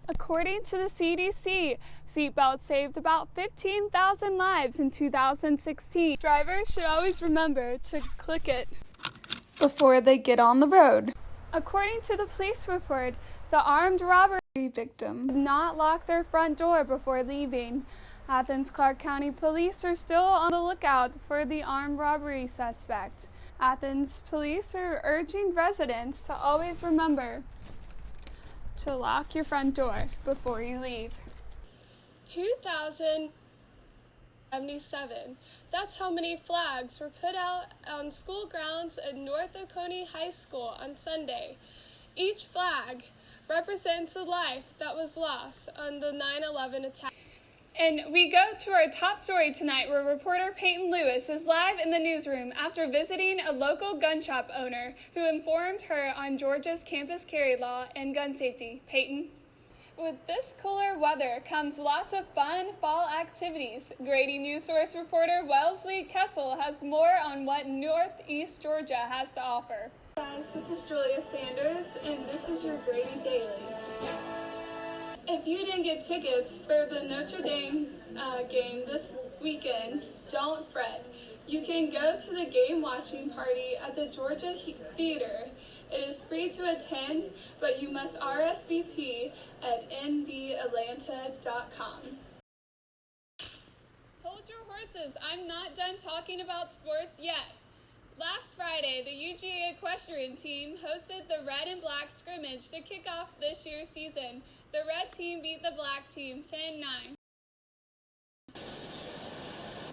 According to the CDC, seatbelts saved about 15,000 lives in 2016. Drivers should always remember to click it before they get on the road. According to the police report, the armed robbery victim did not lock their front door before leaving. Athens Clarke County Police are still on the lookout for the armed robbery suspect. Athens police are urging residents to always remember to lock your front door before you leave. 2,077. That's how many flags were put out on school grounds at North Oconee High School on Sunday. Each flag represents a life that was lost on the 9/11 attack. And we go to our top story tonight, where reporter Peyton Lewis is live in the newsroom after visiting a local gun shop owner who informed her on Georgia's campus carry law and gun safety. Peyton? With this cooler weather comes lots of fun fall activities. Grady News Source reporter Wellesley Kessel has more on what Northeast Georgia has to offer. Guys, this is Julia Sanders, and this is your Grady Daily. If you didn't get tickets for the Notre Dame game this weekend, don't fret. You can go to the game watching party at the Georgia Theater. It is free to attend, but you must RSVP at ndatlanta.com. Hold your horses. I'm not done talking about sports yet. Last Friday, the UGA equestrian team hosted the Red and Black scrimmage to kick off this year's season. The Red team beat the Black team 10-9.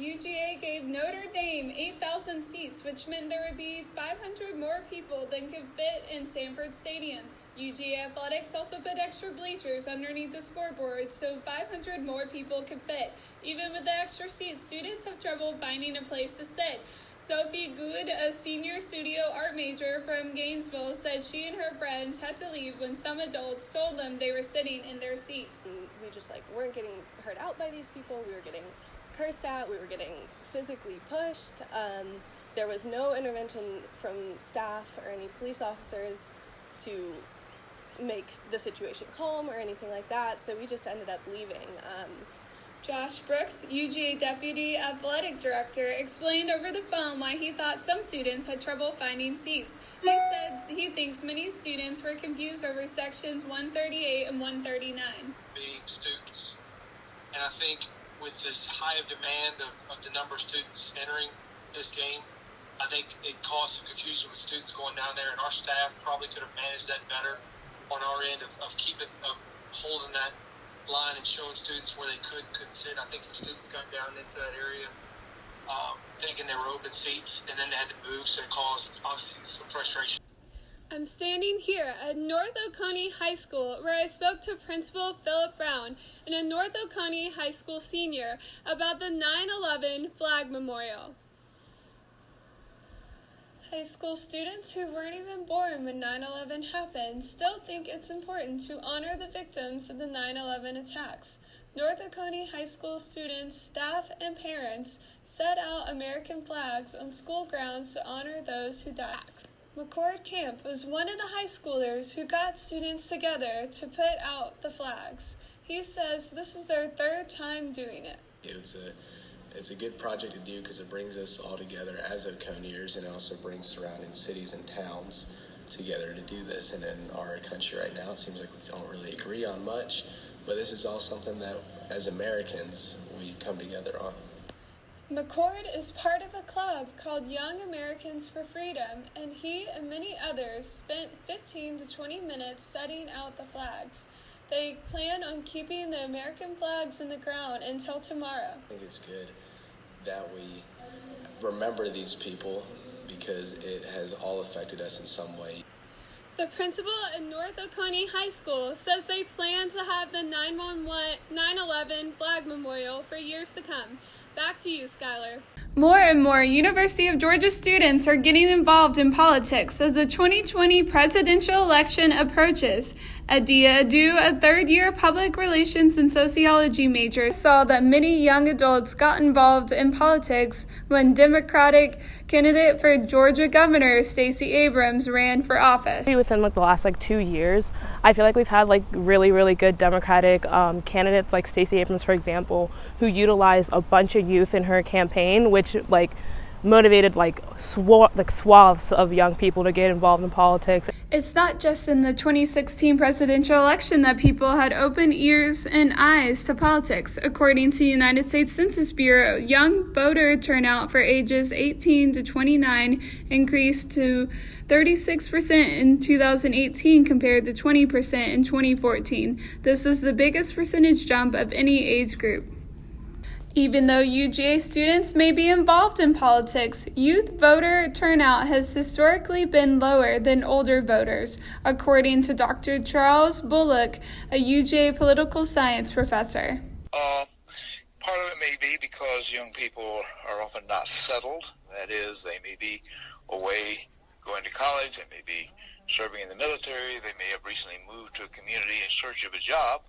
UGA gave Notre Dame 8,000 seats, which meant there would be 500 more people than could fit in Sanford Stadium. UGA Athletics also put extra bleachers underneath the scoreboard so 500 more people could fit. Even with the extra seats, students have trouble finding a place to sit. Sophie Good, a senior studio art major from Gainesville, said she and her friends had to leave when some adults told them they were sitting in their seats. We just weren't getting heard out by these people. We were getting cursed at. We were getting physically pushed. There was no intervention from staff or any police officers to make the situation calm or anything like that, so we just ended up leaving. Josh Brooks, UGA Deputy Athletic Director, explained over the phone why he thought some students had trouble finding seats. He said he thinks many students were confused over sections 138 and 139. Being students, and I think with this high of demand of the number of students entering this game, I think it caused some confusion with students going down there, and our staff probably could have managed that better on our end of holding that line and showing students where they couldn't sit. I think some students got down into that area thinking they were open seats, and then they had to move, so it caused obviously some frustration. I'm standing here at North Oconee High School, where I spoke to Principal Philip Brown and a North Oconee High School senior about the 9/11 Flag Memorial. High school students who weren't even born when 9/11 happened still think it's important to honor the victims of the 9/11 attacks. North Oconee High School students, staff, and parents set out American flags on school grounds to honor those who died. McCord Camp was one of the high schoolers who got students together to put out the flags. He says this is their third time doing it. It's a good project to do because it brings us all together as Oconeers, and it also brings surrounding cities and towns together to do this. And in our country right now, it seems like we don't really agree on much, but this is all something that as Americans we come together on. McCord is part of a club called Young Americans for Freedom, and he and many others spent 15 to 20 minutes setting out the flags. They plan on keeping the American flags in the ground until tomorrow. I think it's good that we remember these people because it has all affected us in some way. The principal at North Oconee High School says they plan to have the 9/11 Flag Memorial for years to come. Back to you, Skylar. More and more University of Georgia students are getting involved in politics as the 2020 presidential election approaches. Adia Adu, a third-year public relations and sociology major, saw that many young adults got involved in politics when Democratic candidate for Georgia Governor Stacey Abrams ran for office. Within the last 2 years, I feel like we've had really good Democratic candidates like Stacey Abrams, for example, who utilized a bunch of youth in her campaign, which motivated swaths of young people to get involved in politics. It's not just in the 2016 presidential election that people had open ears and eyes to politics. According to the United States Census Bureau, young voter turnout for ages 18 to 29 increased to 36% in 2018 compared to 20% in 2014. This was the biggest percentage jump of any age group. Even though UGA students may be involved in politics, youth voter turnout has historically been lower than older voters, according to Dr. Charles Bullock, a UGA political science professor. Part of it may be because young people are often not settled. That is, they may be away going to college, they may be serving in the military, they may have recently moved to a community in search of a job,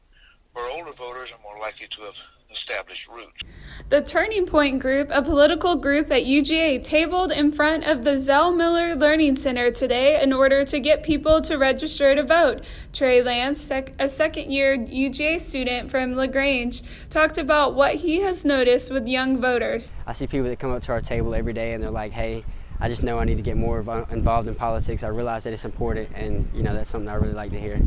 where older voters are more likely to have established roots. The Turning Point Group, a political group at UGA, tabled in front of the Zell Miller Learning Center today in order to get people to register to vote. Trey Lance, a second-year UGA student from LaGrange, talked about what he has noticed with young voters. I see people that come up to our table every day and they're like, hey, I just know I need to get more involved in politics. I realize that it's important, and that's something I really like to hear.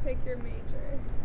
pick your major?